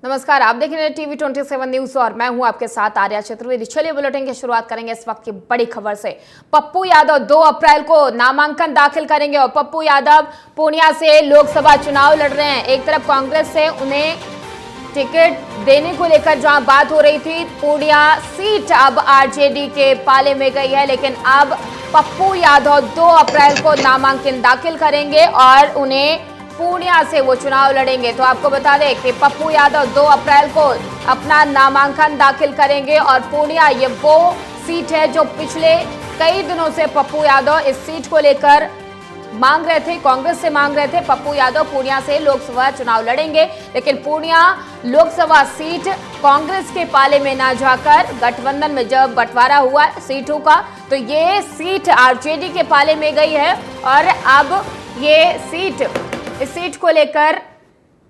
नमस्कार, आप देख रहे हैं टीवी 27 न्यूज और मैं हूं आपके साथ आर्या चतुर्वेदी। चलिए बुलेटिन की शुरुआत करेंगे इस वक्त की बड़ी खबर से। पप्पू यादव 2 अप्रैल को नामांकन दाखिल करेंगे और पप्पू यादव पूर्णिया से लोकसभा चुनाव लड़ रहे हैं। एक तरफ कांग्रेस से उन्हें टिकट देने को लेकर जहां बात हो रही थी, पूर्णिया सीट अब आरजेडी के पाले में गई है, लेकिन अब पप्पू यादव 2 अप्रैल को नामांकन दाखिल करेंगे और उन्हें पूर्णिया से वो चुनाव लड़ेंगे। तो आपको बता दें कि पप्पू यादव 2 अप्रैल को अपना नामांकन दाखिल करेंगे और पूर्णिया ये वो सीट है जो पिछले कई दिनों से पप्पू यादव इस सीट को लेकर मांग रहे थे, कांग्रेस से मांग रहे थे। पप्पू यादव पूर्णिया से लोकसभा चुनाव लड़ेंगे, लेकिन पूर्णिया लोकसभा सीट कांग्रेस के पाले में ना जाकर गठबंधन में जब बंटवारा हुआ सीटों का, तो ये सीट आरजेडी के पाले में गई है और अब ये इस सीट को लेकर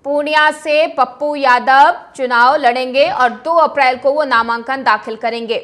पूर्णिया से पप्पू यादव चुनाव लड़ेंगे और 2 अप्रैल को वो नामांकन दाखिल करेंगे।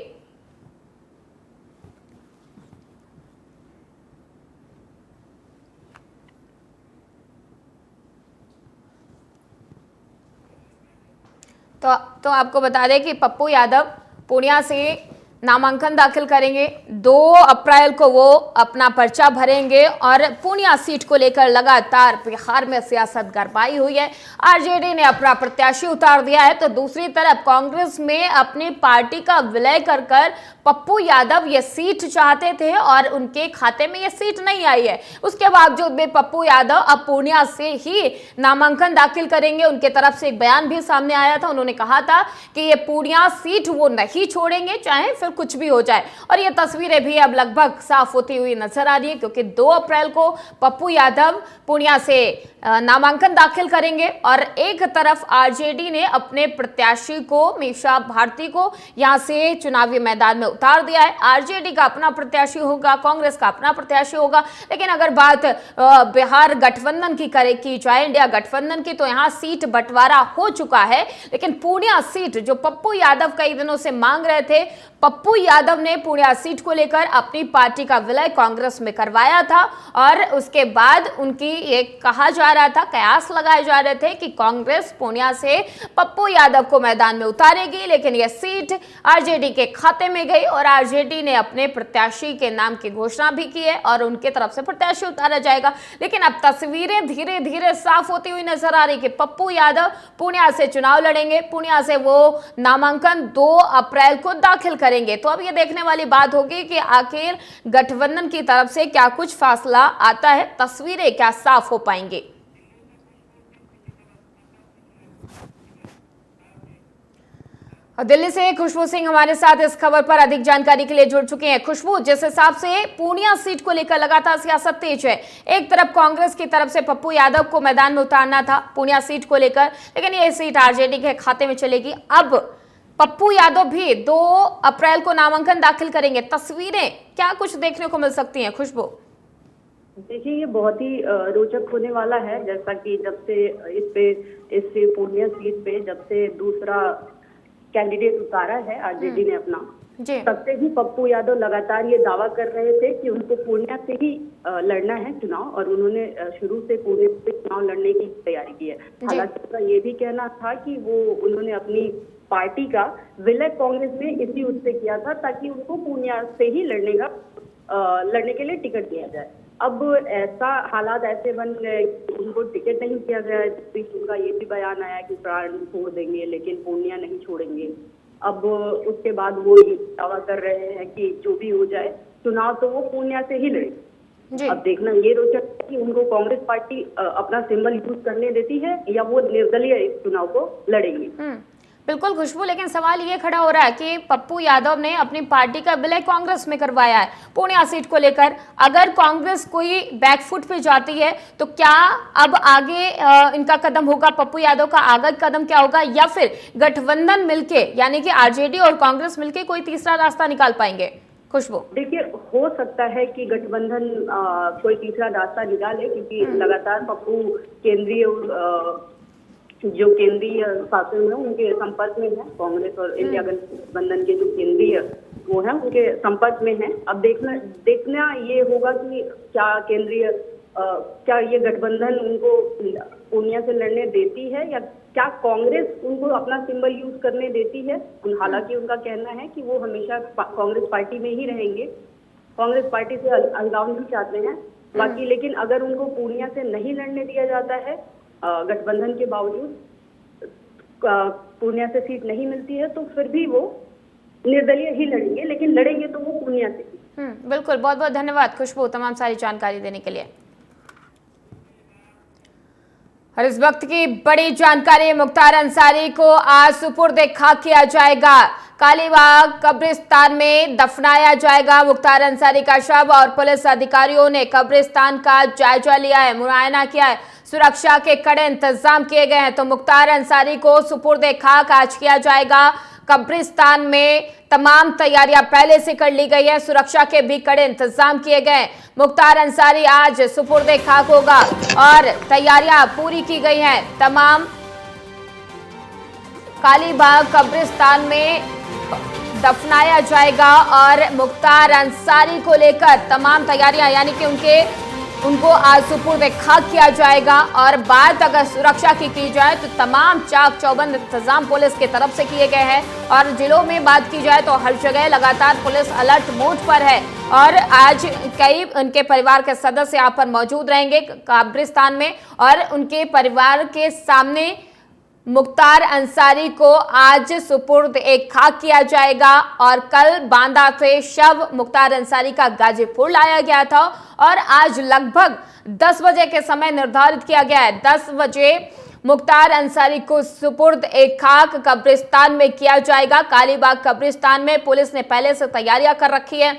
तो आपको बता दें कि पप्पू यादव पूर्णिया से नामांकन दाखिल करेंगे। 2 अप्रैल को वो अपना पर्चा भरेंगे और पूर्णिया सीट को लेकर लगातार बिहार में सियासत गरमाई हुई है। आरजेडी ने अपना प्रत्याशी उतार दिया है, तो दूसरी तरफ कांग्रेस में अपनी पार्टी का विलय कर पप्पू यादव ये सीट चाहते थे और उनके खाते में ये सीट नहीं आई है। उसके बावजूद भी पप्पू यादव अब पूर्णिया से ही नामांकन दाखिल करेंगे। उनके तरफ से एक बयान भी सामने आया था, उन्होंने कहा था कि ये पूर्णिया सीट वो नहीं छोड़ेंगे, चाहे फिर कुछ भी हो जाए। और ये तस्वीरें भी अब लगभग साफ होती हुई नजर आ रही है, क्योंकि 2 अप्रैल को पप्पू यादव पूर्णिया से नामांकन दाखिल करेंगे और एक तरफ आरजेडी ने अपने प्रत्याशी को मीशा भारती को यहां से चुनावी मैदान में उतार दिया है। आरजेडी का अपना प्रत्याशी होगा, कांग्रेस का अपना प्रत्याशी होगा, लेकिन अगर बात बिहार गठबंधन की जाए, इंडिया गठबंधन की, तो यहां सीट बंटवारा हो चुका है। लेकिन पूर्णिया सीट जो पप्पू यादव कई दिनों से मांग रहे थे, पप्पू यादव ने पूर्णिया सीट को लेकर अपनी पार्टी का विलय कांग्रेस में करवाया था और उसके बाद उनकी ये कहा जा रहा था, कयास लगाए जा रहे थे कि कांग्रेस पूर्णिया से पप्पू यादव को मैदान में उतारेगी, लेकिन यह सीट आरजेडी के खाते में गई और आरजेडी ने अपने प्रत्याशी के नाम की घोषणा भी की है और उनके तरफ से प्रत्याशी उतारा जाएगा। लेकिन अब तस्वीरें धीरे धीरे साफ होती हुई नजर आ रही कि पप्पू यादव पूर्णिया से चुनाव लड़ेंगे, पूर्णिया से वो नामांकन 2 अप्रैल को दाखिल करेंगे। तो अब ये देखने वाली बात होगी कि आखिर गठबंधन की तरफ से क्या कुछ फैसला आता है, तस्वीरें क्या साफ हो पाएंगी। दिल्ली से खुशबू सिंह हमारे साथ इस खबर पर अधिक जानकारी के लिए जुड़ चुके हैं। खुशबू, जिस हिसाब से पूर्णिया सीट को लेकर लगातार सियासत तेज है, एक तरफ कांग्रेस की तरफ से पप्पू यादव को मैदान में उतारना था पूर्णिया सीट को लेकर, लेकिन ये सीट आरजेडी के खाते में चलेगी। अब पप्पू यादव भी 2 अप्रैल को नामांकन दाखिल करेंगे। तस्वीरें क्या कुछ देखने को मिल सकती हैं खुशबू? देखिए, ये बहुत ही रोचक होने वाला है। जैसा कि जब से इस पूर्णिया सीट पे जब से दूसरा कैंडिडेट उतारा है आरजेडी ने अपना, तब से ही पप्पू यादव लगातार ये दावा कर रहे थे कि उनको पूर्णिया से ही लड़ना है चुनाव, और उन्होंने शुरू से पूर्णिया से चुनाव लड़ने की तैयारी की है। हालांकि उनका ये भी कहना था कि उन्होंने अपनी पार्टी का विलय कांग्रेस में इसी उससे किया था ताकि उनको पूर्णिया से ही लड़ने के लिए टिकट दिया जाए। अब ऐसा हालात ऐसे बन गए, उनको टिकट नहीं दिया गया। उनका ये भी बयान आया कि प्राण छोड़ देंगे लेकिन पूर्णिया नहीं छोड़ेंगे। अब उसके बाद वो ये दावा कर रहे हैं कि जो भी हो जाए चुनाव तो वो पूर्णिया से ही लड़ेंगे। अब देखना ये रोचक है कि उनको कांग्रेस पार्टी अपना सिंबल यूज करने देती है या वो निर्दलीय इस चुनाव को लड़ेंगे। बिल्कुल खुशबू, लेकिन सवाल ये खड़ा हो रहा है कि पप्पू यादव ने अपनी पार्टी का विलय कांग्रेस में करवाया है पूर्णिया सीट को लेकर। अगर कांग्रेस कोई बैकफुट पे जाती है तो क्या अब आगे इनका कदम होगा, पप्पू यादव का आगे कदम क्या होगा, या फिर गठबंधन मिलके यानी कि आरजेडी और कांग्रेस मिलके कोई तीसरा रास्ता निकाल पाएंगे? खुशबू, देखिए, हो सकता है कि गठबंधन कोई तीसरा रास्ता निकाले, क्योंकि लगातार पप्पू जो केंद्रीय शासन है उनके संपर्क में है। कांग्रेस और इंडिया गठबंधन के जो केंद्रीय वो है उनके संपर्क में है। अब देखना ये होगा कि क्या केंद्रीय क्या ये गठबंधन उनको पूर्णिया से लड़ने देती है, या क्या कांग्रेस उनको अपना सिंबल यूज करने देती है? हालांकि उनका कहना है कि वो हमेशा कांग्रेस पार्टी में ही रहेंगे, कांग्रेस पार्टी से अलगाव नहीं चाहते हैं बाकी। लेकिन अगर उनको पूर्णिया से नहीं लड़ने दिया जाता है, गठबंधन के बावजूद पूर्णिया से सीट नहीं मिलती है, तो फिर भी वो निर्दलीय ही लड़ेंगे, लेकिन लड़ेंगे तो वो पूर्णिया से। बिल्कुल, बहुत बहुत धन्यवाद खुशबू तमाम सारी जानकारी देने के लिए। और इस वक्त की बड़ी जानकारी, मुख्तार अंसारी को आज सुपुर्द खाक किया जाएगा। कालीबाग कब्रिस्तान में दफनाया जाएगा मुख्तार अंसारी का शव और पुलिस अधिकारियों ने कब्रिस्तान का जायजा लिया है, मुआयना किया है, सुरक्षा के कड़े इंतजाम किए गए हैं। तो मुख्तार अंसारी को सुपुर्द खाक आज किया जाएगा। कब्रिस्तान में तमाम तैयारियां पहले से कर ली गई है, सुरक्षा के भी कड़े इंतजाम किए गए। मुख्तार अंसारी आज सुपुर्द खाक होगा और तैयारियां पूरी की गई हैं। तमाम कालीबाग कब्रिस्तान में दफनाया जाएगा और मुख्तार अंसारी को लेकर तमाम तैयारियां, यानी कि उनको आज सुपुर्द खाक किया जाएगा। और बात अगर सुरक्षा की जाए तो तमाम चाक चौबंद इंतजाम पुलिस की तरफ से किए गए हैं। और जिलों में बात की जाए तो हर जगह लगातार पुलिस अलर्ट मोड पर है और आज कई उनके परिवार के सदस्य यहाँ पर मौजूद रहेंगे कब्रिस्तान में और उनके परिवार के सामने मुख्तार अंसारी को आज सुपुर्द खाक किया जाएगा। और कल बांदा से शव मुख्तार अंसारी का गाजीपुर लाया गया था और आज लगभग 10 बजे के समय निर्धारित किया गया है। 10 बजे मुख्तार अंसारी को सुपुर्द खाक कब्रिस्तान में किया जाएगा। कालीबाग कब्रिस्तान में पुलिस ने पहले से तैयारियां कर रखी है,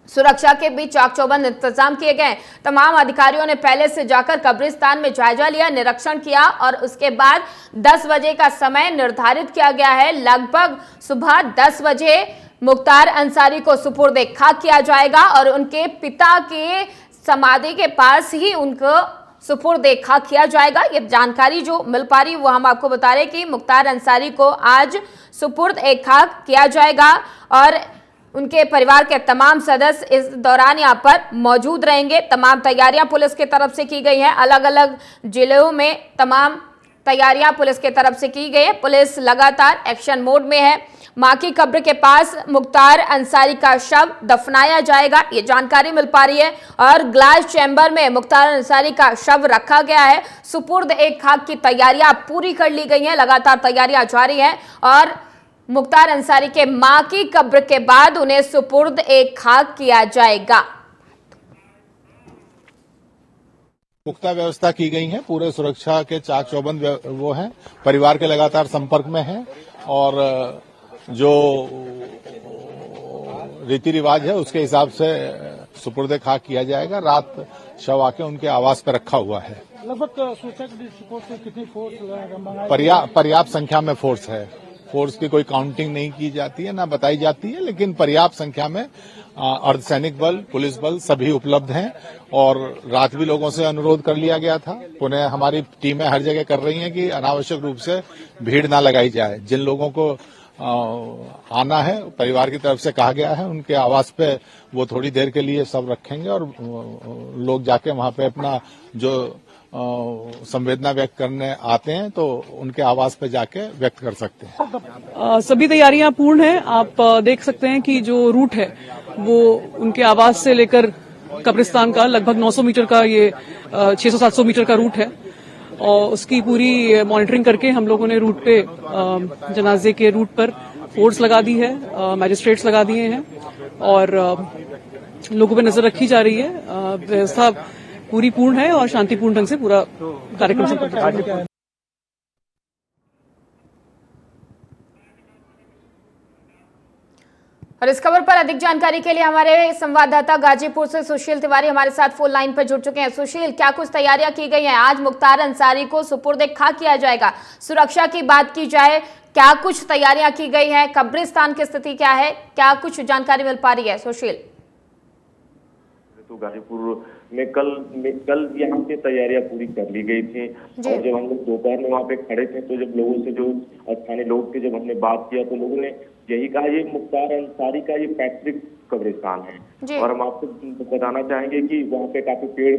सुरक्षा के बीच चाक चौबंद इंतजाम किए गए। तमाम अधिकारियों ने पहले से जाकर कब्रिस्तान में जायजा लिया, निरीक्षण किया और उसके बाद 10 बजे का समय निर्धारित किया गया है। लगभग सुबह 10 बजे मुख्तार अंसारी को सुपुर्द खाक किया जाएगा और उनके पिता के समाधि के पास ही उनको सुपुर्द खाक किया जाएगा। ये जानकारी जो मिल पा रही वो हम आपको बता रहे कि मुख्तार अंसारी को आज सुपुर्द खाक किया जाएगा और उनके परिवार के तमाम सदस्य इस दौरान यहाँ पर मौजूद रहेंगे। तमाम तैयारियां पुलिस की तरफ से की गई हैं, अलग अलग जिलों में तमाम तैयारियां पुलिस की तरफ से की गई है। पुलिस लगातार एक्शन मोड में है। मां की कब्र के पास मुख्तार अंसारी का शव दफनाया जाएगा, ये जानकारी मिल पा रही है और ग्लास चैम्बर में मुख्तार अंसारी का शव रखा गया है। सुपुर्द खाक की तैयारियां पूरी कर ली गई हैं, लगातार तैयारियां जारी हैं और मुख्तार अंसारी के मां की कब्र के बाद उन्हें सुपुर्द खाक किया जाएगा। पुख्ता व्यवस्था की गई है, पूरे सुरक्षा के चाक चौबंद वो हैं, परिवार के लगातार संपर्क में हैं और जो रीति रिवाज है उसके हिसाब से सुपुर्द खाक किया जाएगा। रात शव आके उनके आवास पर रखा हुआ है। लगभग सूचक दृष्टिकोण से कितनी फोर्स? पर्याप्त संख्या में फोर्स है। फोर्स की कोई काउंटिंग नहीं की जाती है, ना बताई जाती है, लेकिन पर्याप्त संख्या में अर्धसैनिक बल, पुलिस बल सभी उपलब्ध हैं। और रात भी लोगों से अनुरोध कर लिया गया था, पुनः हमारी टीमें हर जगह कर रही हैं कि अनावश्यक रूप से भीड़ ना लगाई जाए। जिन लोगों को आना है परिवार की तरफ से कहा गया है, उनके आवास पे वो थोड़ी देर के लिए सब रखेंगे और लोग जाके वहां पे अपना जो संवेदना व्यक्त करने आते हैं तो उनके आवास पे जाके व्यक्त कर सकते हैं। सभी तैयारियां पूर्ण हैं। आप देख सकते हैं कि जो रूट है वो उनके आवास से लेकर कब्रिस्तान का लगभग 900 मीटर का, ये 600-700 मीटर का रूट है और उसकी पूरी मॉनिटरिंग करके हम लोगों ने रूट पे जनाजे के रूट पर फोर्स लगा दी है, मैजिस्ट्रेट्स लगा दिए हैं और लोगों पे नजर रखी जा रही है। व्यवस्था पूरी पूर्ण है और शांतिपूर्ण ढंग से पूरा कार्यक्रम संपन्न है। और इस खबर पर अधिक जानकारी के लिए हमारे संवाददाता गाजीपुर से सुशील तिवारी हमारे साथ फोन लाइन पर जुड़ चुके हैं। सुशील, क्या कुछ तैयारियां की गई हैं? आज मुख्तार अंसारी को सुपुर्द खाक किया जाएगा। सुरक्षा की बात की जाए, क्या कुछ तैयारियां की गई हैं? कब्रिस्तान की स्थिति क्या है? क्या कुछ जानकारी मिल पा रही है सुशील? तो गाजीपुर में कल यहाँ से तैयारियां पूरी कर ली गई थी और जब हम लोग दोपहर में वहाँ पे खड़े थे तो जब लोगों से, जो स्थानीय लोग थे, जब हमने बात किया तो लोगों ने यही कहा, ये मुख्तार अंसारी का ये पैतृक कब्रिस्तान है। और हम आपको बताना चाहेंगे कि वहाँ पे काफी पेड़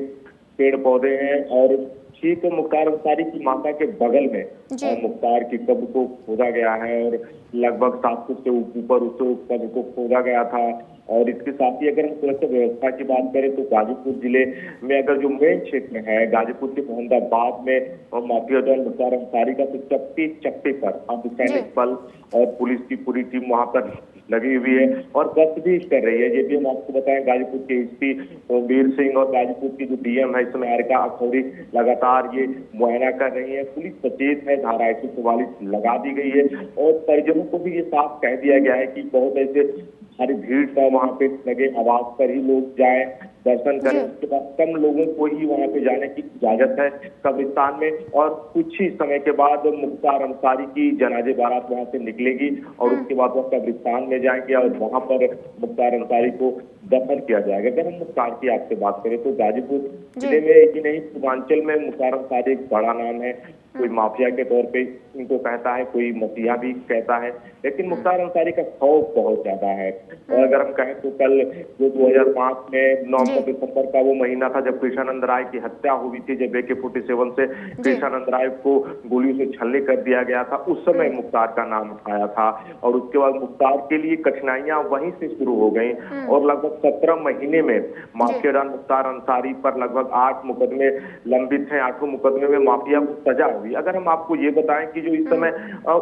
पेड़ पौधे हैं और ठीक मुख्तार अंसारी की माता के बगल में जी। मुख्तार की कब्र को खोदा गया है और लगभग 7 फुट से ऊपर उस कब्र को खोदा गया था। और इसके साथ ही अगर हम सुरक्षा व्यवस्था की बात करें तो गाजीपुर जिले में अगर जो मेन क्षेत्र है गाजीपुर के मोहम्मदाबाद में माफिया डॉन मुख्तार अंसारी का तो चप्पे चप्पे पर अर्धसैनिक बल और पुलिस की पूरी टीम वहां पर लगी हुई है और गश्त भी कर रही है। ये भी हम आपको बताएं, गाजीपुर के एसपी वीर सिंह और गाजीपुर की जो डीएम है इसमें अरिका अखौरी लगातार ये मुआयना कर रही है। पुलिस सचेत है, धारा 144 लगा दी गई है और परिजनों को भी ये साफ कह दिया गया है कि बहुत ऐसे भारी भीड़ का वहां पे लगे आवाज पर ही लोग जाए दर्शन करें। उसके बाद कम लोगों को ही वहां पे जाने की इजाजत है कब्रिस्तान में। और कुछ ही समय के बाद मुख्तार अंसारी की जनाजे बारात वहां से निकलेगी और उसके बाद वह कब्रिस्तान में जाएंगे और वहां पर मुख्तार अंसारी को दफन किया जाएगा। अगर हम मुख्तार की आपसे बात करें तो गाजीपुर जिले में ही नहीं पूर्वांचल में मुख्तार अंसारी एक बड़ा नाम है। कोई माफिया के तौर पे इनको कहता है, कोई मसीहा भी कहता है, लेकिन मुख्तार अंसारी का खौफ बहुत ज्यादा है। और अगर हम कहें तो कल जो 2005 में 9 दिसंबर का वो महीना था जब कृष्णानंद राय की हत्या हुई थी, जब AK-47 से कृष्णानंद राय को गोलियों से छलनी कर दिया गया था, उस समय मुख्तार का नाम उठाया था और उसके बाद मुख्तार के लिए कठिनाइयां वहीं से शुरू हो गई और लगभग 17 महीने में माफिया डॉन मुख्तार अंसारी पर लगभग 8 मुकदमे लंबित हैं। 8 मुकदमे में माफिया को सजा हुई। अगर हम आपको ये बताएं कि जो इस समय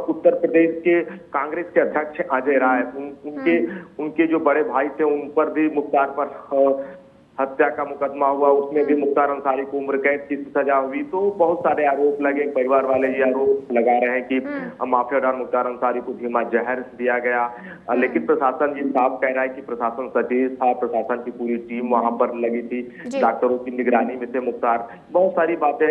उत्तर प्रदेश के कांग्रेस के अध्यक्ष अजय राय उनके जो बड़े भाई थे उन पर भी मुख्तार पर हत्या का मुकदमा हुआ, उसमें भी मुख्तार अंसारी को उम्र कैद की सजा हुई। तो बहुत सारे आरोप लगे। परिवार वाले ये आरोप लगा रहे हैं कि माफिया डॉन मुख्तार अंसारी को धीमा जहर दिया गया, लेकिन प्रशासन ये साफ कह रहा है कि प्रशासन सचेत था, प्रशासन की पूरी टीम वहां पर लगी थी, डॉक्टरों की निगरानी में थे मुख्तार। बहुत सारी बातें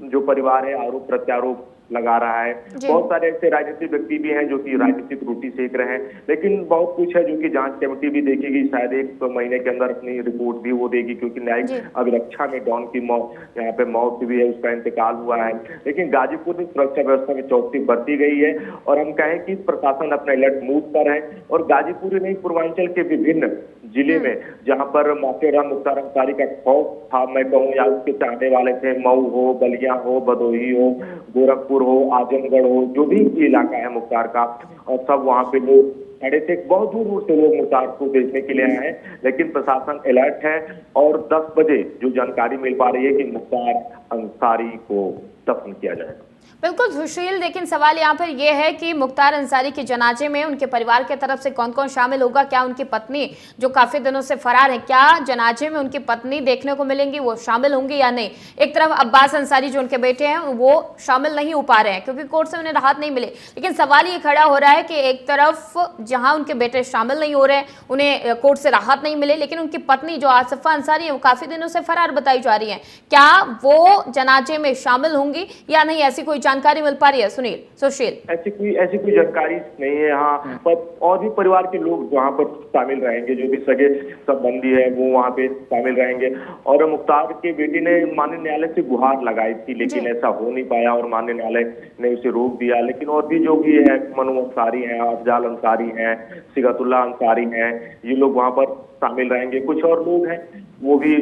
जो परिवार है आरोप प्रत्यारोप लगा रहा है। बहुत सारे ऐसे राजनीतिक व्यक्ति भी हैं जो कि राजनीतिक रोटी सेक रहे हैं, लेकिन बहुत कुछ है जो कि जांच कमेटी भी देखेगी। शायद 1 महीने के अंदर अपनी रिपोर्ट भी वो देगी, क्योंकि न्यायिक अभिरक्षा में डॉन की यहाँ पे मौत भी है, उसका इंतकाल हुआ है। लेकिन गाजीपुर में सुरक्षा व्यवस्था में चौकसी बरती गई है और हम कहें कि प्रशासन अपने अलर्ट मूड पर है। और गाजीपुर नहीं पूर्वांचल के विभिन्न जिले में जहां पर माफिया डॉन मुख्तार अंसारी का खौफ था, मैं कहूँ या उसके चाहने वाले थे, मऊ हो, बलिया हो, भदोही हो, गोरखपुर हो, आजमगढ़ हो, जो भी इलाका है मुख्तार का, और सब वहां पे लोग खड़े थे। बहुत दूर दूर से लोग मुख्तार को देखने के लिए आए हैं, लेकिन प्रशासन अलर्ट है और 10 बजे जो जानकारी मिल पा रही है कि मुख्तार अंसारी को दफन किया जाएगा। बिल्कुल सुशील, लेकिन सवाल यहाँ पर यह है कि मुख्तार अंसारी के जनाजे में उनके परिवार के तरफ से कौन कौन शामिल होगा? क्या उनकी पत्नी जो काफी दिनों से फरार है, क्या जनाजे में उनकी पत्नी देखने को मिलेंगी, वो शामिल होंगी या नहीं? एक तरफ अब्बास अंसारी जो उनके बेटे हैं वो शामिल नहीं हो पा रहे हैं क्योंकि कोर्ट से उन्हें राहत नहीं मिली, लेकिन सवाल ये खड़ा हो रहा है कि एक तरफ जहां उनके बेटे शामिल नहीं हो रहे हैं, उन्हें कोर्ट से राहत नहीं मिले, लेकिन उनकी पत्नी जो आसिफा अंसारी है वो काफी दिनों से फरार बताई जा रही है। क्या वो जनाजे में शामिल होंगी या नहीं, ऐसी कोई जानकारी मिल पा रही है? सुशील, ऐसी कोई जानकारी नहीं है यहाँ पर। और भी परिवार के लोग वहाँ पर शामिल रहेंगे, जो भी सगे संबंधी है वो वहाँ पे शामिल रहेंगे। और मुख्तार के बेटे ने माननीय न्यायालय से गुहार लगाई थी, लेकिन ऐसा हो नहीं पाया और माननीय न्यायालय ने उसे रोक दिया। लेकिन और भी जो भी है, मनु अंसारी है, अफजाल अंसारी है, सिगतुल्लाह अंसारी है, ये लोग वहाँ पर शामिल रहेंगे। कुछ और लोग हैं वो भी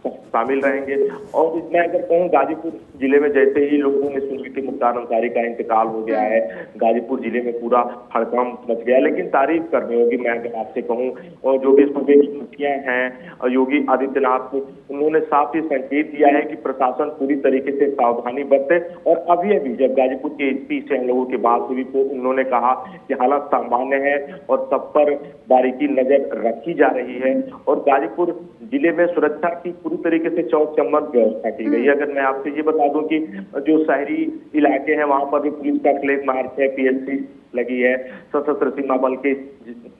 शामिल रहेंगे। और इसमें अगर कहूँ गाजीपुर जिले में जैसे ही लोगों ने सुनी कि मुख्तार अंसारी का इंतकाल हो गया है, गाजीपुर जिले में पूरा हड़कंप मच गया। लेकिन तारीफ करनी होगी, मैं अगर आपसे कहूँ, और जो भी सूबे की मुखिया हैं, योगी आदित्यनाथ, उन्होंने साफ ही संकेत दिया है कि प्रशासन पूरी तरीके से सावधानी बरते। और अभी जब गाजीपुर के एसपी से हम लोगों की बात हुई तो उन्होंने कहा कि हालात सामान्य है और सब पर बारीकी नजर रखी जा रही है। और गाजीपुर जिले में सुरक्षा की पूरी तरीके से चौक चम्मच व्यवस्था की गई है। अगर मैं आपसे ये बता दूं कि जो शहरी इलाके हैं वहां पर भी पुलिस का फ्लैग मार्च है, PSC लगी है, सशस्त्र सीमा बल के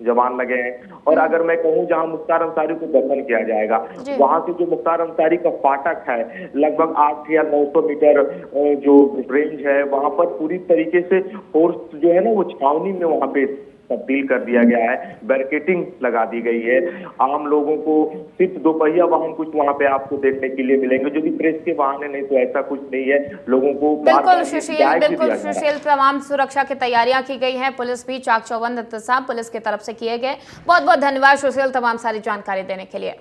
जवान लगे हैं। और अगर मैं कहूं जहां मुख्तार अंसारी को दफन किया जाएगा, वहां से जो मुख्तार अंसारी का फाटक है लगभग 8 या 900 मीटर जो रेंज है, वहां पर पूरी तरीके से फोर्स जो है ना वो छावनी में वहां पे तब्दील कर दिया गया है, बैरिकेडिंग लगा दी गई है। आम लोगों को सिर्फ 2 पहिया वाहन कुछ वहां पे आपको देखने के लिए मिलेंगे, जो कि प्रेस के वाहन है, नहीं तो ऐसा कुछ नहीं है। लोगों को बिल्कुल सुशील, तमाम सुरक्षा की तैयारियां की गई हैं, पुलिस भी चाक चौबंद इंतजाम पुलिस की तरफ से किए गए। बहुत बहुत धन्यवाद सुशील तमाम सारी जानकारी देने के लिए।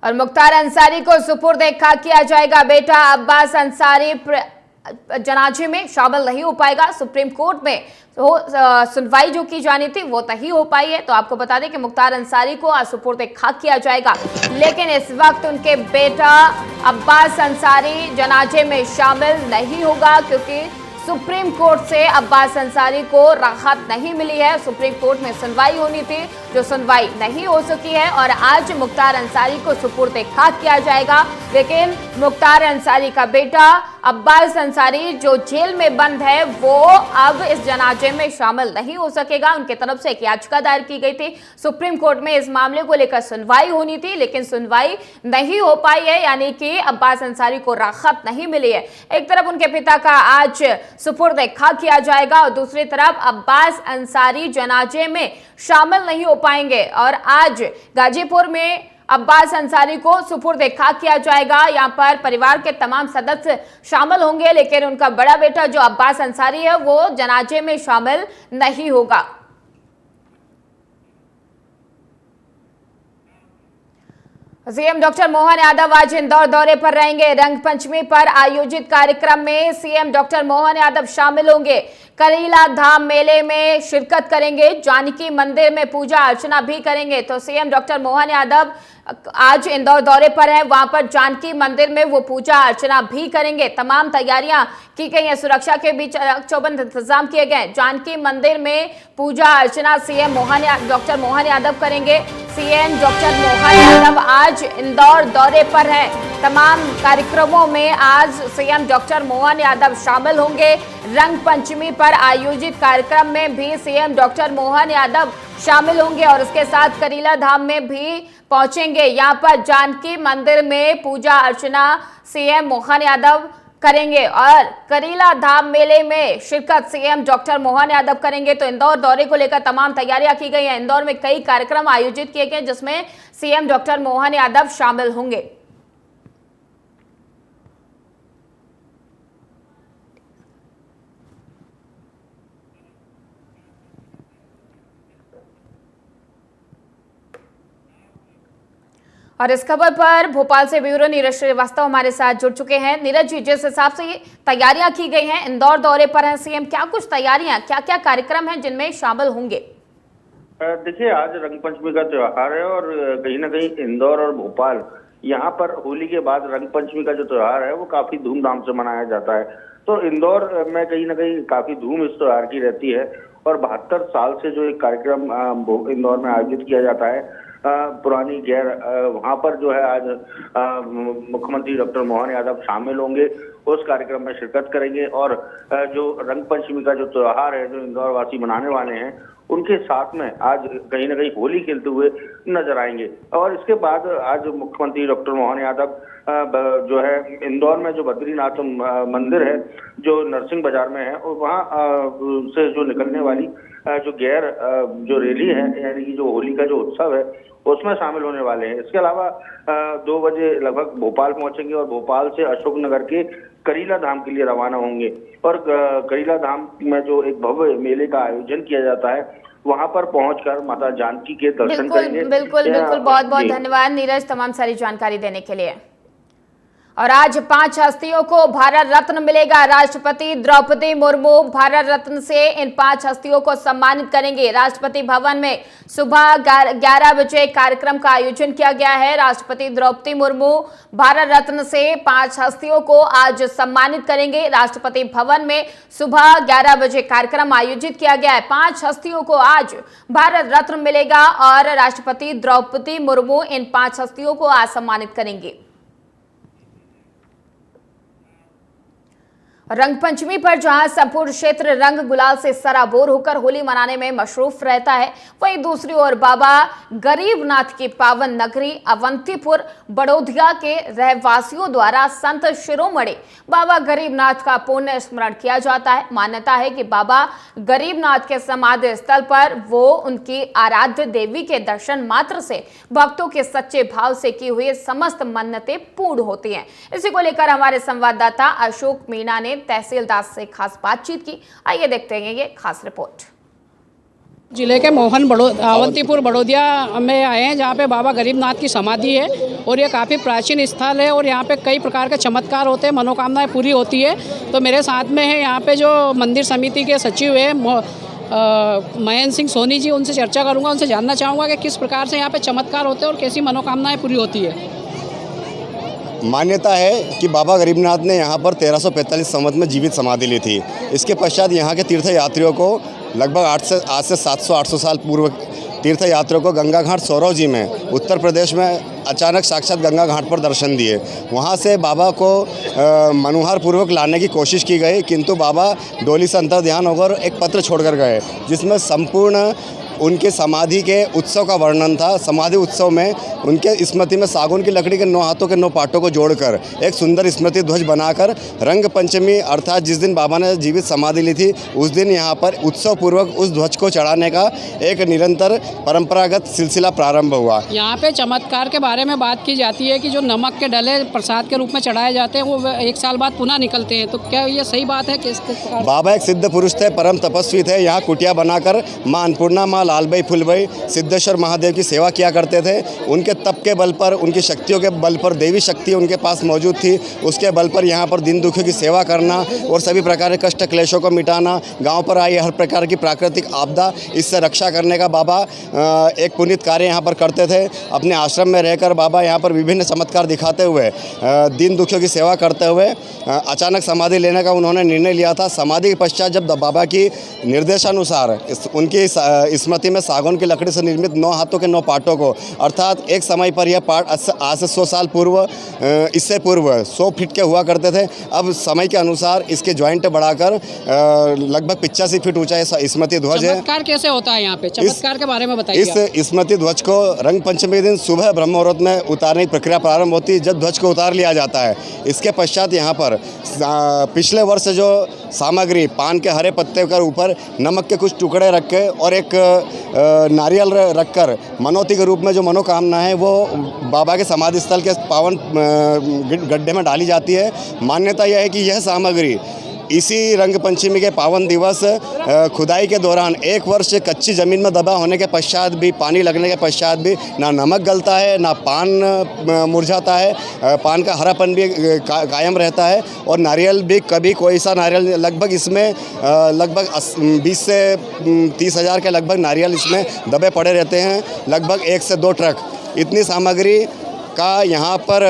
और मुख्तार अंसारी को सुपुर्द खाक किया जाएगा। बेटा अब्बास अंसारी जनाजे में शामिल नहीं हो पाएगा। सुप्रीम कोर्ट में सुनवाई जो की जानी थी वो नहीं हो पाई है। तो आपको बता दें कि मुख्तार अंसारी को आज सुपुर्द खाक किया जाएगा, लेकिन इस वक्त उनके बेटा अब्बास अंसारी जनाजे में शामिल नहीं होगा, क्योंकि सुप्रीम कोर्ट से अब्बास अंसारी को राहत नहीं मिली है। सुप्रीम कोर्ट में सुनवाई होनी थी, जो सुनवाई नहीं हो सकी है, और आज मुख्तार अंसारी को सुपुर्द खाक किया जाएगा। लेकिन मुख्तार अंसारी का बेटा अब्बास अंसारी जो जेल में बंद है वो अब इस जनाजे में शामिल नहीं हो सकेगा। उनके तरफ से एक याचिका दायर की गई थी सुप्रीम कोर्ट में, इस मामले को लेकर सुनवाई होनी थी, लेकिन सुनवाई नहीं हो पाई है, यानी कि अब्बास अंसारी को राहत नहीं मिली है। एक तरफ उनके पिता का आज सुपुर्द खाक किया जाएगा और दूसरी तरफ अब्बास अंसारी जनाजे में शामिल नहीं हो पाएंगे। और आज गाजीपुर में अब्बास अंसारी को सुपुर्द खाक किया जाएगा। यहां पर परिवार के तमाम सदस्य शामिल होंगे, लेकिन उनका बड़ा बेटा जो अब्बास अंसारी है वो जनाजे में शामिल नहीं होगा। सीएम डॉक्टर मोहन यादव आज इंदौर दौरे पर रहेंगे। रंग पंचमी पर आयोजित कार्यक्रम में सीएम डॉक्टर मोहन यादव शामिल होंगे। करीला धाम मेले में शिरकत करेंगे, जानकी मंदिर में पूजा अर्चना भी करेंगे। तो सीएम डॉक्टर मोहन यादव आज इंदौर दौरे पर हैं, वहां पर जानकी मंदिर में वो पूजा अर्चना भी करेंगे। तमाम तैयारियां की गई हैं, सुरक्षा के बीच चौबंद इंतजाम किए गए। जानकी मंदिर में पूजा अर्चना सीएम डॉक्टर मोहन यादव करेंगे। सीएम डॉक्टर मोहन यादव आज इंदौर दौरे पर हैं। तमाम कार्यक्रमों में आज सीएम डॉक्टर मोहन यादव शामिल होंगे। रंग पंचमी पर आयोजित कार्यक्रम में भी सीएम डॉक्टर मोहन यादव शामिल होंगे और उसके साथ करीला धाम में भी पहुंचेंगे। यहां पर जानकी मंदिर में पूजा अर्चना सीएम मोहन यादव करेंगे और करीला धाम मेले में शिरकत सीएम डॉक्टर मोहन यादव करेंगे। तो इंदौर दौरे को लेकर तमाम तैयारियां की गई हैं। इंदौर में कई कार्यक्रम आयोजित किए गए जिसमें सीएम डॉक्टर मोहन यादव शामिल होंगे। और इस खबर पर भोपाल से ब्यूरो नीरज श्रीवास्तव हमारे साथ जुड़ चुके हैं। नीरज जी, जिस हिसाब से तैयारियां की गई हैं, इंदौर दौरे पर हैं सीएम, क्या कुछ तैयारियां, क्या क्या कार्यक्रम हैं जिनमें शामिल होंगे? देखिए, आज रंगपंचमी का त्योहार है और कहीं ना कहीं इंदौर और भोपाल, यहाँ पर होली के बाद रंगपंचमी का जो त्योहार है वो काफी धूमधाम से मनाया जाता है। तो इंदौर में कहीं ना कहीं काफी धूम इस त्योहार की रहती है और 72 साल से जो एक कार्यक्रम इंदौर में आयोजित किया जाता है पुरानी गैर, वहां पर जो है आज मुख्यमंत्री डॉक्टर मोहन यादव शामिल होंगे, उस कार्यक्रम में शिरकत करेंगे और जो रंगपंचमी का जो त्योहार है जो इंदौर वासी मनाने वाले हैं उनके साथ में आज कहीं ना कहीं होली खेलते हुए नजर आएंगे। और इसके बाद आज मुख्यमंत्री डॉक्टर मोहन यादव जो है इंदौर में जो बद्रीनाथ मंदिर है जो नरसिंह बाजार में है और वहाँ से जो निकलने वाली जो गैर जो रैली है यानी कि जो होली का जो उत्सव है उसमें शामिल होने वाले हैं। इसके अलावा 2 बजे लगभग भोपाल पहुंचेंगे और भोपाल से अशोकनगर के करीला धाम के लिए रवाना होंगे और करीला धाम में जो एक भव्य मेले का आयोजन किया जाता है वहां पर पहुंचकर माता जानकी के दर्शन करेंगे। बिल्कुल, बहुत बहुत धन्यवाद नीरज तमाम सारी जानकारी देने के लिए। और आज 5 हस्तियों को भारत रत्न मिलेगा। राष्ट्रपति द्रौपदी मुर्मू भारत रत्न से इन 5 हस्तियों को सम्मानित करेंगे। राष्ट्रपति भवन में सुबह 11 बजे कार्यक्रम का आयोजन किया गया है। राष्ट्रपति द्रौपदी मुर्मू भारत रत्न से 5 हस्तियों को आज सम्मानित करेंगे। राष्ट्रपति भवन में सुबह 11 बजे कार्यक्रम आयोजित किया गया है। 5 हस्तियों को आज भारत रत्न मिलेगा और राष्ट्रपति द्रौपदी मुर्मू इन 5 हस्तियों को आज सम्मानित करेंगे। रंगपंचमी पर जहां संपूर्ण क्षेत्र रंग गुलाल से सराबोर होकर होली मनाने में मशरूफ रहता है, वहीं दूसरी ओर बाबा गरीबनाथ की पावन नगरी अवंतीपुर बड़ौदिया के रहवासियों द्वारा संत शिरोमणि बाबा गरीबनाथ का पुण्य स्मरण किया जाता है। मान्यता है कि बाबा गरीबनाथ के समाधि स्थल पर वो उनकी आराध्य देवी के दर्शन मात्र से भक्तों के सच्चे भाव से की हुई समस्त मन्नतें पूर्ण होती हैं। इसी को लेकर हमारे संवाददाता अशोक मीणा ने तहसीलदार से खास बातचीत की। आइए देखते हैं ये खास रिपोर्ट। जिले के अवंतीपुर बड़ौदिया में आए हैं, जहाँ पे बाबा गरीबनाथ की समाधि है और ये काफ़ी प्राचीन स्थल है और यहाँ पे कई प्रकार के चमत्कार होते हैं, मनोकामनाएं पूरी होती है। तो मेरे साथ में है यहाँ पे जो मंदिर समिति के सचिव है महेंद्र सिंह सोनी जी, उनसे चर्चा करूँगा, उनसे जानना चाहूँगा कि किस प्रकार से यहाँ पे चमत्कार होते हैं और कैसी मनोकामनाएं पूरी होती है। मान्यता है कि बाबा गरीबनाथ ने यहाँ पर 1345 संवत में जीवित समाधि ली थी। इसके पश्चात यहाँ के तीर्थ यात्रियों को लगभग आज से 700-800 साल पूर्व तीर्थ यात्रियों को गंगा घाट सौरव जी में उत्तर प्रदेश में अचानक साक्षात गंगा घाट पर दर्शन दिए। वहाँ से बाबा को मनोहर पूर्वक लाने की कोशिश की गई, किंतु बाबा डोली से अंतर ध्यान होकर एक पत्र छोड़कर गए, जिसमें संपूर्ण उनके समाधि के उत्सव का वर्णन था। समाधि उत्सव में उनके स्मृति में सागौन की लकड़ी के 9 हाथों के 9 पाटों को जोड़कर एक सुंदर स्मृति ध्वज बनाकर रंग पंचमी अर्थात जिस दिन बाबा ने जीवित समाधि ली थी उस दिन यहाँ पर उत्सव पूर्वक उस ध्वज को चढ़ाने का एक निरंतर परंपरागत सिलसिला प्रारंभ हुआ। यहाँ पे चमत्कार के बारे में बात की जाती है कि जो नमक के डले प्रसाद के रूप में चढ़ाए जाते हैं वो 1 साल बाद पुनः निकलते हैं, तो क्या ये सही बात है? किस प्रकार? बाबा एक सिद्ध पुरुष थे, परम तपस्वी थे। यहाँ कुटिया बनाकर माँ अन्नपूर्णा, माँ लालबाई फुलबाई, सिद्धेश्वर महादेव की सेवा किया करते थे। उनके तप के बल पर, उनकी शक्तियों के बल पर, देवी शक्ति उनके पास मौजूद थी, उसके बल पर यहाँ पर दिन दुखियों की सेवा करना और सभी प्रकार के कष्ट क्लेशों को मिटाना, गांव पर आई हर प्रकार की प्राकृतिक आपदा इससे रक्षा करने का बाबा एक पुनीत कार्य यहाँ पर करते थे। अपने आश्रम में रहकर बाबा यहाँ पर विभिन्न चमत्कार दिखाते हुए, दिन दुखियों की सेवा करते हुए अचानक समाधि लेने का उन्होंने निर्णय लिया था। समाधि के पश्चात जब बाबा की निर्देशानुसार उनकी स्मृति में सागौन की लकड़ी से निर्मित 9 हाथों के 9 पाटों को, अर्थात एक समय पर यह पाट आज से 100 साल पूर्व, इससे पूर्व 100 फीट के हुआ करते थे। अब समय के अनुसार इसके ज्वाइंट बढ़ाकर लगभग 85 फीट ऊंचा स्मृति ध्वज है। चमत्कार कैसे होता है यहाँ पे? चमत्कार के बारे में बताइए। इस स्मृति ध्वज को रंग पंचमी दिन सुबह ब्रह्म मुहूर्त में उतारने की प्रक्रिया प्रारंभ होती है, जब ध्वज को उतार लिया जाता है। इसके पश्चात यहाँ पर पिछले वर्ष जो सामग्री पान के हरे पत्ते के ऊपर नमक के कुछ टुकड़े रख के और एक नारियल रखकर मनौती के रूप में जो मनोकामना है वो बाबा के समाधि स्थल के पावन गड्ढे में डाली जाती है। मान्यता यह है कि यह सामग्री इसी रंग पंचमी के पावन दिवस खुदाई के दौरान 1 वर्ष कच्ची ज़मीन में दबा होने के पश्चात भी, पानी लगने के पश्चात भी ना नमक गलता है, ना पान मुरझाता है, पान का हरापन भी कायम रहता है और नारियल भी कभी कोई सा नारियल, लगभग इसमें लगभग 20 से 30 हज़ार के लगभग नारियल इसमें दबे पड़े रहते हैं। लगभग 1 से 2 ट्रक इतनी सामग्री का यहाँ पर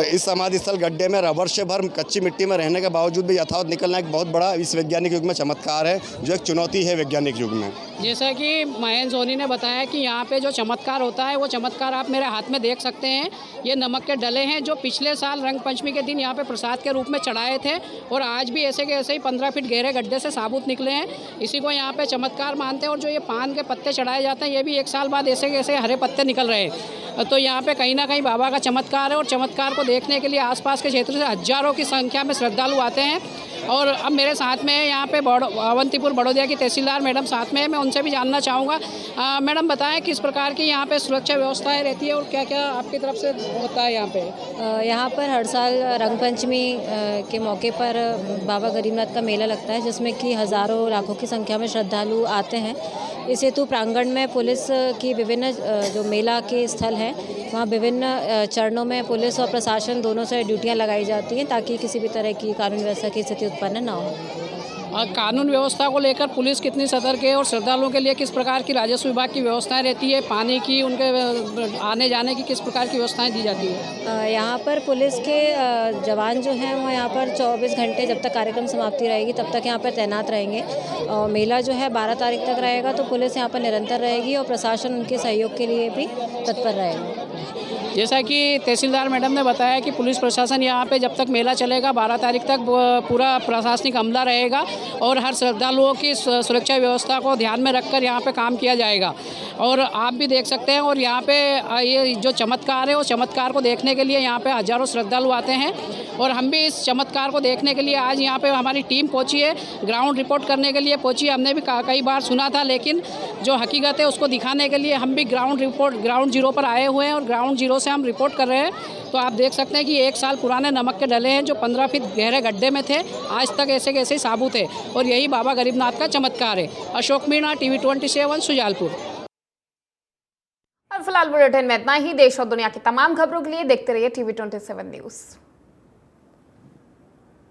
इस समाधि स्थल गड्ढे में वर्ष भर कच्ची मिट्टी में रहने के बावजूद भी यथावत निकलना एक बहुत बड़ा इस वैज्ञानिक युग में चमत्कार है, जो एक चुनौती है वैज्ञानिक युग में। जैसा कि महेंद्र सोनी ने बताया कि यहाँ पे जो चमत्कार होता है वो चमत्कार आप मेरे हाथ में देख सकते हैं। ये नमक के डले हैं जो पिछले साल रंग पंचमी के दिन यहाँ पे प्रसाद के रूप में चढ़ाए थे और आज भी ऐसे के ऐसे ही 15 फीट गहरे गड्ढे से साबुत निकले हैं। इसी को यहाँ पे चमत्कार मानते हैं। और जो ये पान के पत्ते चढ़ाए जाते हैं ये भी 1 साल बाद ऐसे के ऐसे हरे पत्ते निकल रहे हैं। तो यहाँ पे कहीं ना कहीं बाबा का चमत्कार है और चमत्कार को देखने के लिए आसपास के क्षेत्र से हजारों की संख्या में श्रद्धालु आते हैं। और अब मेरे साथ में यहाँ पे अवंतीपुर बड़ौदिया की तहसीलदार मैडम साथ में है, मैं उनसे भी जानना चाहूँगा। मैडम बताएं किस प्रकार की यहाँ पे सुरक्षा व्यवस्थाएं रहती है और क्या क्या आपकी तरफ से होता है यहाँ पे? यहाँ पर हर साल रंग पंचमी के मौके पर बाबा गरीबनाथ का मेला लगता है, जिसमें कि हज़ारों लाखों की संख्या में श्रद्धालु आते हैं। इस हेतु प्रांगण में पुलिस की विभिन्न जो मेला के स्थल हैं वहाँ विभिन्न चरणों में पुलिस और प्रशासन दोनों से ड्यूटियाँ लगाई जाती हैं ताकि किसी भी तरह की कानून व्यवस्था की स्थिति उत्पन्न ना हो। कानून व्यवस्था को लेकर पुलिस कितनी सतर्क है और श्रद्धालुओं के लिए किस प्रकार की राजस्व विभाग की व्यवस्थाएं रहती है, पानी की, उनके आने जाने की किस प्रकार की व्यवस्थाएं दी जाती है? यहाँ पर पुलिस के जवान जो हैं वो यहाँ पर 24 घंटे जब तक कार्यक्रम समाप्ति रहेगी तब तक यहाँ पर तैनात रहेंगे। और मेला जो है 12 तारीख तक रहेगा तो पुलिस यहाँ पर निरंतर रहेगी और प्रशासन उनके सहयोग के लिए भी तत्पर रहेगा। जैसा कि तहसीलदार मैडम ने बताया कि पुलिस प्रशासन यहाँ पे जब तक मेला चलेगा 12 तारीख तक पूरा प्रशासनिक अमला रहेगा और हर श्रद्धालुओं की सुरक्षा व्यवस्था को ध्यान में रखकर यहाँ पे काम किया जाएगा। और आप भी देख सकते हैं और यहाँ पे ये जो चमत्कार है उस चमत्कार को देखने के लिए यहाँ पे हज़ारों श्रद्धालु आते हैं और हम भी इस चमत्कार को देखने के लिए आज यहाँ पे हमारी टीम पहुँची है, ग्राउंड रिपोर्ट करने के लिए पहुँची है। हमने भी कई बार सुना था लेकिन जो हकीकत है उसको दिखाने के लिए हम भी ग्राउंड ज़ीरो पर आए हुए हैं और ग्राउंड ज़ीरो से से हम रिपोर्ट कर रहे हैं तो आप देख सकते हैं कि 1 साल पुराने नमक के डले हैं जो 15 फीट गहरे गड्ढे में थे, आज तक ऐसे के ऐसे ही साबुत है और यही बाबा गरीबनाथ का चमत्कार है। अशोक मीणा, TV 27 शुजालपुर। और फिलहाल बुलेटिन में इतना ही। देश और दुनिया की तमाम खबरों के लिए देखते रहिए TV 27 न्यूज़।